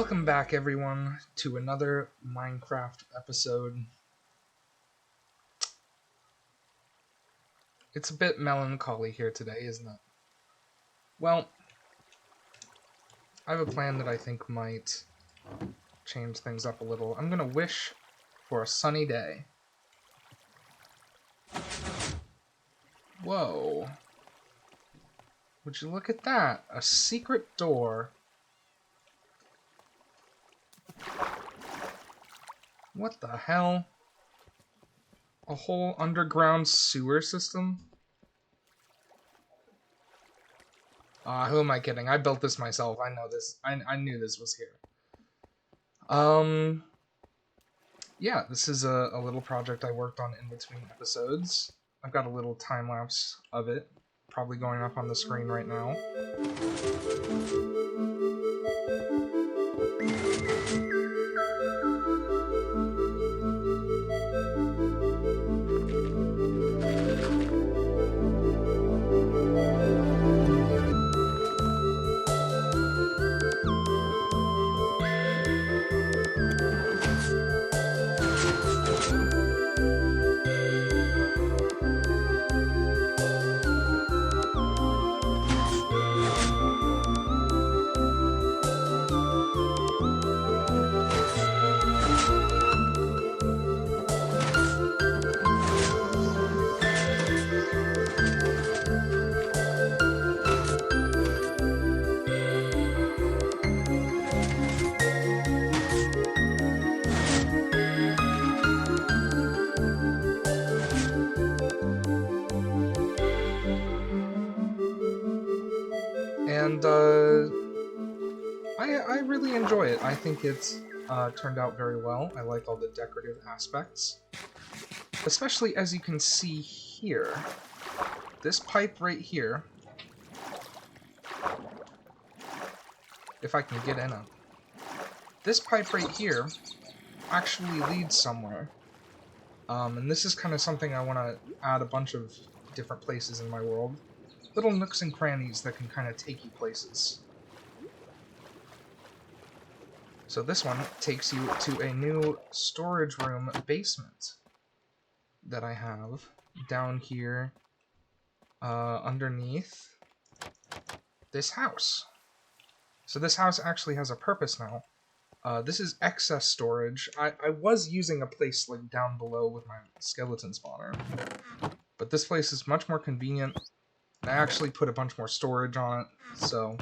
Welcome back, everyone, to another Minecraft episode. It's a bit melancholy here today, isn't it? Well, I have a plan that I think might change things up a little. I'm gonna wish for a sunny day. Whoa. Would you look at that? A secret door. What the hell? A whole underground sewer system? Who am I kidding? I built this myself. I know this. I knew this was here. Yeah, this is a little project I worked on in between episodes. I've got a little time-lapse of it, probably going up on the screen right now. And I really enjoy it. I think it's turned out very well. I like all the decorative aspects. Especially as you can see here. This pipe right here. If I can get in it. This pipe right here actually leads somewhere. And this is kind of something I want to add a bunch of different places in my world. Little nooks and crannies that can kind of take you places. So this one takes you to a new storage room basement that I have down here underneath this house. So this house actually has a purpose now. This is excess storage. I was using a place like down below with my skeleton spawner, but this place is much more convenient. I actually put a bunch more storage on it, so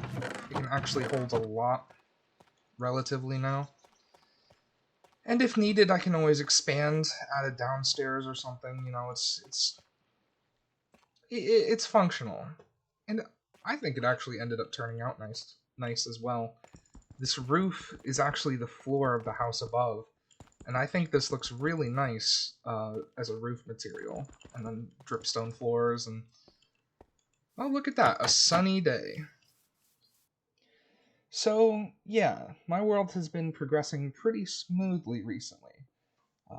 it can actually hold a lot relatively now. And if needed, I can always expand, add it downstairs or something. You know, it's functional, and I think it actually ended up turning out nice as well. This roof is actually the floor of the house above, and I think this looks really nice as a roof material. And then dripstone floors, and oh, look at that, a sunny day. So, yeah, my world has been progressing pretty smoothly recently.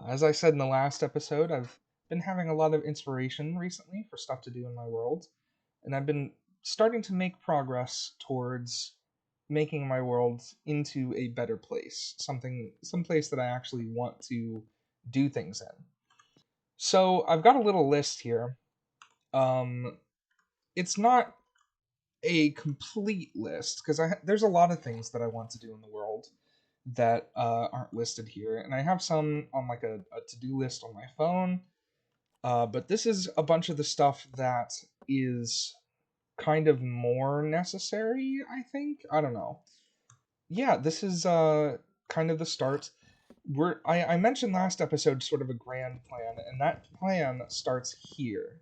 As I said in the last episode, I've been having a lot of inspiration recently for stuff to do in my world, and I've been starting to make progress towards making my world into a better place, some place that I actually want to do things in. So I've got a little list here. It's not a complete list because there's a lot of things that I want to do in the world that aren't listed here, and I have some on like a to-do list on my phone. But this is a bunch of the stuff that is kind of more necessary, I think. I don't know. Yeah, this is kind of the start. I mentioned last episode sort of a grand plan, and that plan starts here.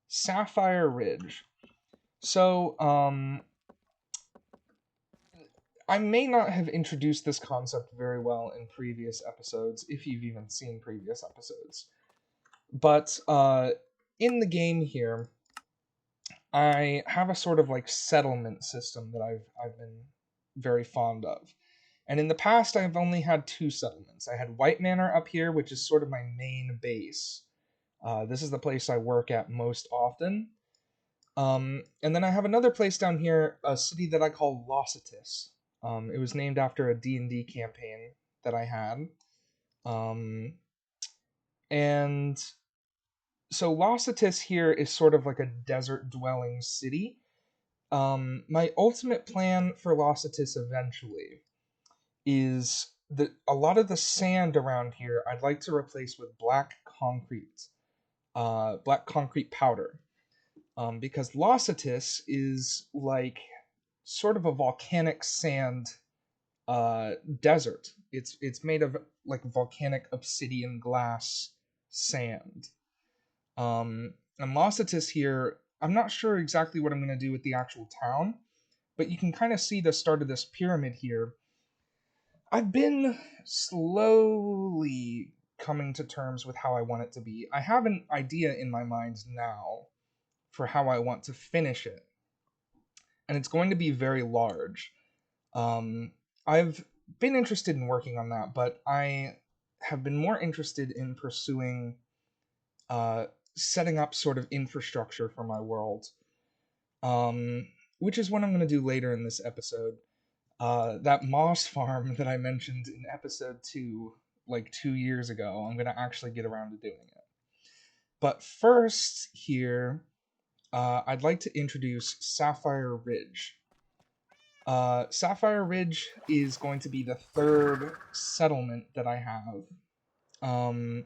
Sapphire Ridge. So, I may not have introduced this concept very well in previous episodes, if you've even seen previous episodes. But, in the game here, I have a sort of like settlement system that I've been very fond of. And in the past, I've only had two settlements. I had White Manor up here, which is sort of my main base. This is the place I work at most often. And then I have another place down here, a city that I call Lossitis. It was named after a D&D campaign that I had. And so Lossitis here is sort of like a desert dwelling city. My ultimate plan for Lossitis eventually is that a lot of the sand around here I'd like to replace with black concrete powder. Because Lossitis is like sort of a volcanic sand desert. It's made of like volcanic obsidian glass sand. And Lossitis here, I'm not sure exactly what I'm going to do with the actual town, but you can kind of see the start of this pyramid here. I've been slowly coming to terms with how I want it to be. I have an idea in my mind now for how I want to finish it, and it's going to be very large. I've been interested in working on that, but I have been more interested in pursuing uh, setting up sort of infrastructure for my world, um, which is what I'm going to do later in this episode. That moss farm that I mentioned in episode 2, like 2 years ago, I'm going to actually get around to doing it. But first, here, I'd like to introduce Sapphire Ridge. Sapphire Ridge is going to be the third settlement that I have. Um,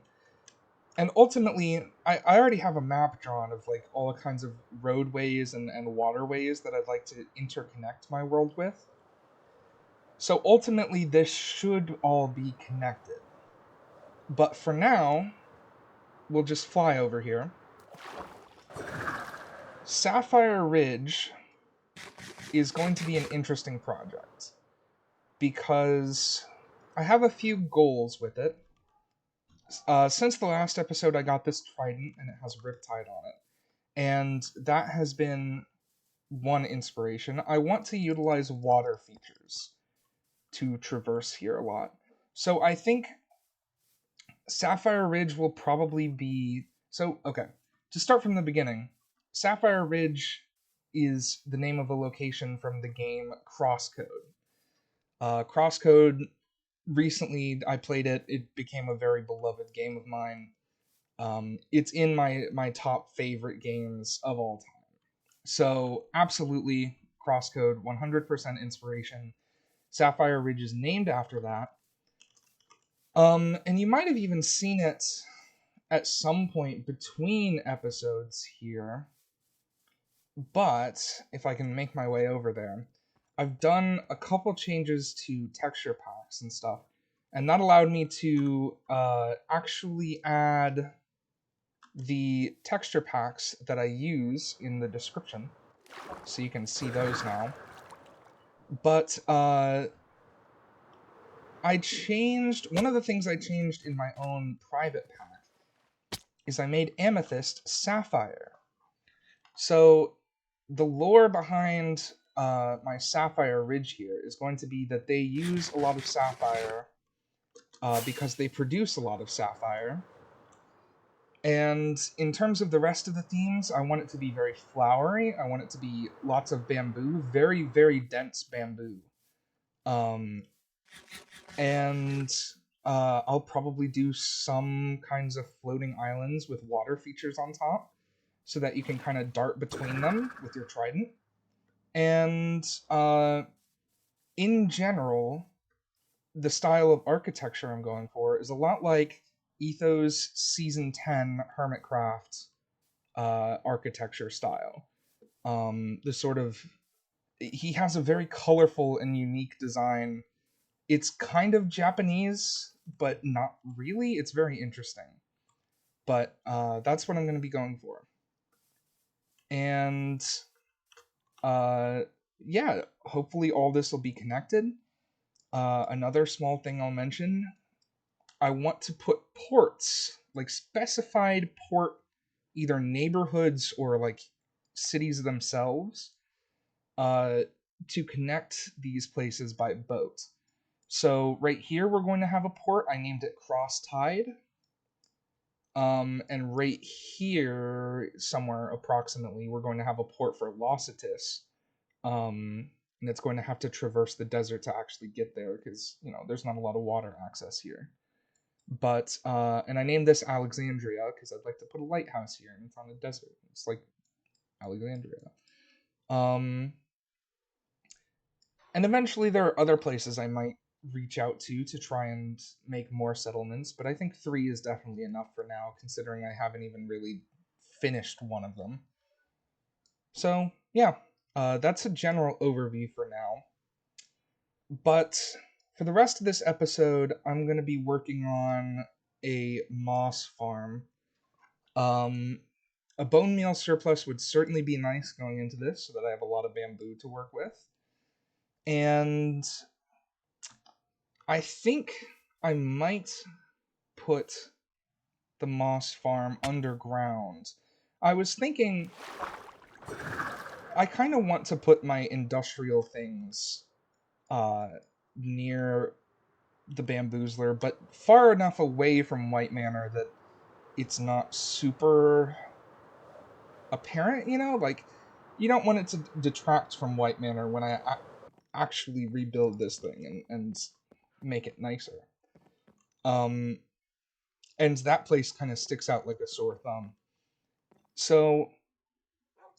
and ultimately, I already have a map drawn of like all kinds of roadways and waterways that I'd like to interconnect my world with. So ultimately, this should all be connected. But for now, we'll just fly over here. Sapphire Ridge is going to be an interesting project because I have a few goals with it. Since the last episode, I got this trident and it has Riptide on it. And that has been one inspiration. I want to utilize water features to traverse here a lot. So I think Sapphire Ridge will probably be. So, okay. To start from the beginning, Sapphire Ridge is the name of a location from the game Crosscode. Crosscode, recently I played it. It became a very beloved game of mine. It's in my top favorite games of all time. So absolutely, Crosscode, 100% inspiration. Sapphire Ridge is named after that. And you might have even seen it at some point between episodes here. But if I can make my way over there, I've done a couple changes to texture packs and stuff, and that allowed me to actually add the texture packs that I use in the description, so you can see those now. But I changed one of the things I changed in my own private pack is I made Amethyst Sapphire. So the lore behind my Sapphire Ridge here is going to be that they use a lot of sapphire because they produce a lot of sapphire. And in terms of the rest of the themes, I want it to be very flowery. I want it to be lots of bamboo, very, very dense bamboo. And I'll probably do some kinds of floating islands with water features on top so that you can kind of dart between them with your trident. And in general, the style of architecture I'm going for is a lot like Etho's Season 10 Hermitcraft architecture style. The sort of he has a very colorful and unique design. It's kind of Japanese, but not really. It's very interesting. But that's what I'm going to be going for. And yeah, hopefully all this will be connected. Another small thing I'll mention, I want to put ports, like specified port, either neighborhoods or like cities themselves, to connect these places by boat. So right here we're going to have a port. I named it Cross Tide. And right here, somewhere approximately, we're going to have a port for Lossitis. and it's going to have to traverse the desert to actually get there because, you know, there's not a lot of water access here. But and I named this Alexandria because I'd like to put a lighthouse here, and it's on a desert. It's like Alexandria. And eventually there are other places I might reach out to try and make more settlements, but I think 3 is definitely enough for now, considering I haven't even really finished one of them. So, yeah, that's a general overview for now. But for the rest of this episode, I'm going to be working on a moss farm. A bone meal surplus would certainly be nice going into this, so that I have a lot of bamboo to work with. And I think I might put the moss farm underground. I was thinking I kind of want to put my industrial things near the bamboozler, but far enough away from White Manor that it's not super apparent, you know? Like, you don't want it to detract from White Manor when I actually rebuild this thing and make it nicer. And that place kind of sticks out like a sore thumb. So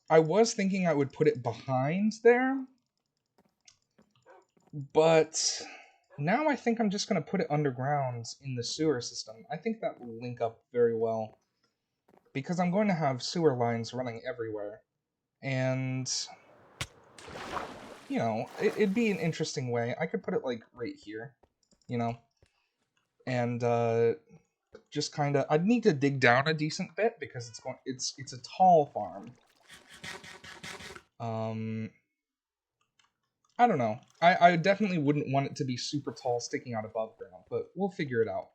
I was thinking I would put it behind there, but now I think I'm just going to put it underground in the sewer system. I think that will link up very well, because I'm going to have sewer lines running everywhere. And, you know, it'd be an interesting way. I could put it, like, right here, you know? And, just kind of... I'd need to dig down a decent bit, because it's a tall farm. I don't know. I definitely wouldn't want it to be super tall sticking out above ground, but we'll figure it out.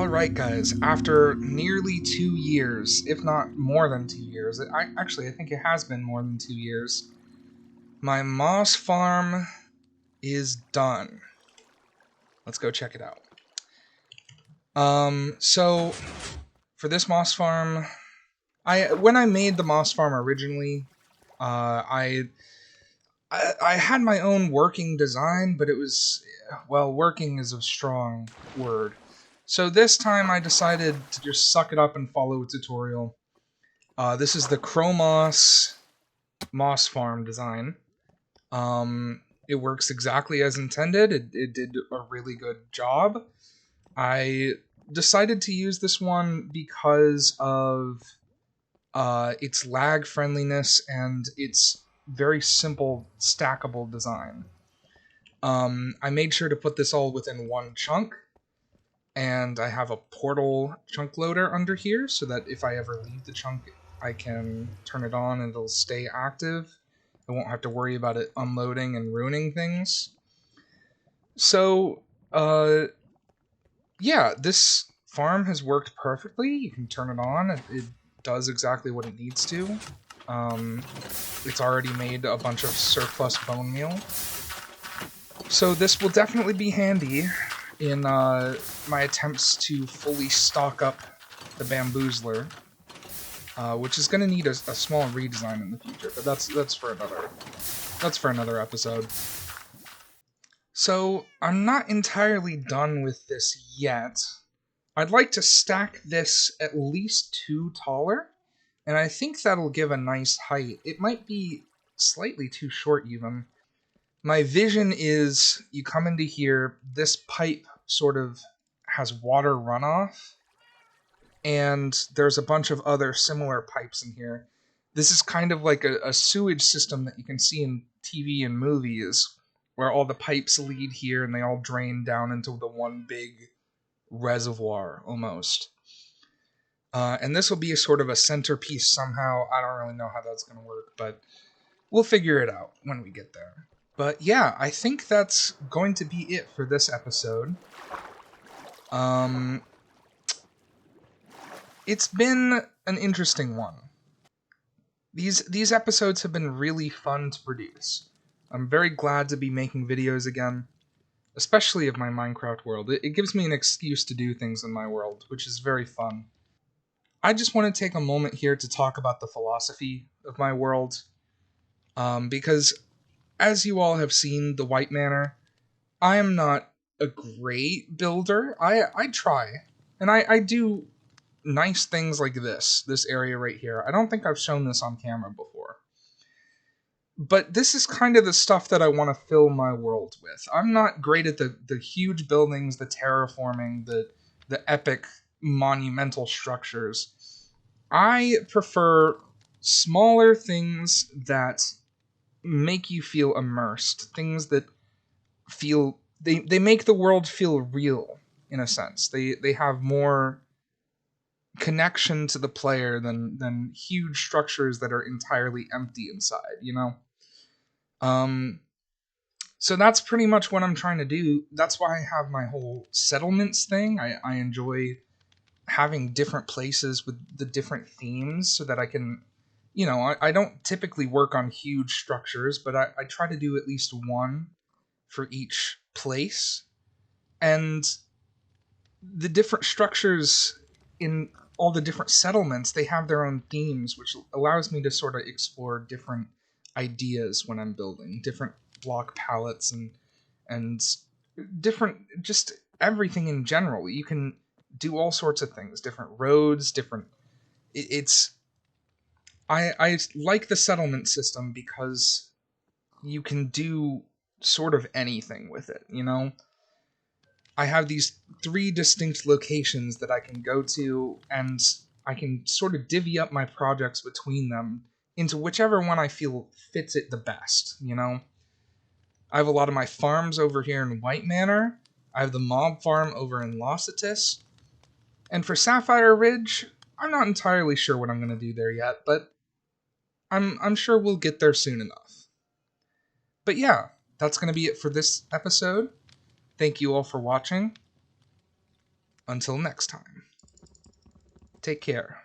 Alright guys, after nearly 2 years, if not more than 2 years, I think it has been more than 2 years, my moss farm is done. Let's go check it out. So, for this moss farm, when I made the moss farm originally, I had my own working design, but it was, well, working is a strong word. So this time I decided to just suck it up and follow a tutorial. This is the Chromos Moss Farm design. It works exactly as intended. It did a really good job. I decided to use this one because of its lag friendliness and its very simple stackable design. I made sure to put this all within one chunk, and I have a portal chunk loader under here so that if I ever leave the chunk, I can turn it on and it'll stay active. I won't have to worry about it unloading and ruining things. So, yeah, this farm has worked perfectly. You can turn it on. It does exactly what it needs to. It's already made a bunch of surplus bone meal. So this will definitely be handy in my attempts to fully stock up the Bamboozler, which is going to need a small redesign in the future, but that's for another episode. So I'm not entirely done with this yet. I'd like to stack this at least 2 taller, and I think that'll give a nice height. It might be slightly too short even. My vision is you come into here, this pipe sort of has water runoff, and there's a bunch of other similar pipes in here. This is kind of like a sewage system that you can see in TV and movies, where all the pipes lead here and they all drain down into the one big reservoir, almost. And this will be a sort of a centerpiece somehow. I don't really know how that's going to work, but we'll figure it out when we get there. But yeah, I think that's going to be it for this episode. It's been an interesting one. These episodes have been really fun to produce. I'm very glad to be making videos again, especially of my Minecraft world. It gives me an excuse to do things in my world, which is very fun. I just want to take a moment here to talk about the philosophy of my world, because as you all have seen, the White Manor, I am not a great builder. I try, and I do nice things like this area right here. I don't think I've shown this on camera before. But this is kind of the stuff that I want to fill my world with. I'm not great at the huge buildings, the terraforming, the epic monumental structures. I prefer smaller things that make you feel immersed, things that feel they make the world feel real in a sense. They have more connection to the player than huge structures that are entirely empty inside, you know? So that's pretty much what I'm trying to do. That's why I have my whole settlements thing. I enjoy having different places with the different themes so that I can, you know, I don't typically work on huge structures, but I try to do at least one for each place. And the different structures in all the different settlements, they have their own themes, which allows me to sort of explore different ideas when I'm building, different block palettes and different, just everything in general. You can do all sorts of things, different roads, different. I like the settlement system because you can do sort of anything with it, you know? I have these 3 distinct locations that I can go to, and I can sort of divvy up my projects between them into whichever one I feel fits it the best, you know? I have a lot of my farms over here in White Manor. I have the mob farm over in Lossitus. And for Sapphire Ridge, I'm not entirely sure what I'm going to do there yet, but I'm sure we'll get there soon enough. But yeah, that's going to be it for this episode. Thank you all for watching. Until next time, take care.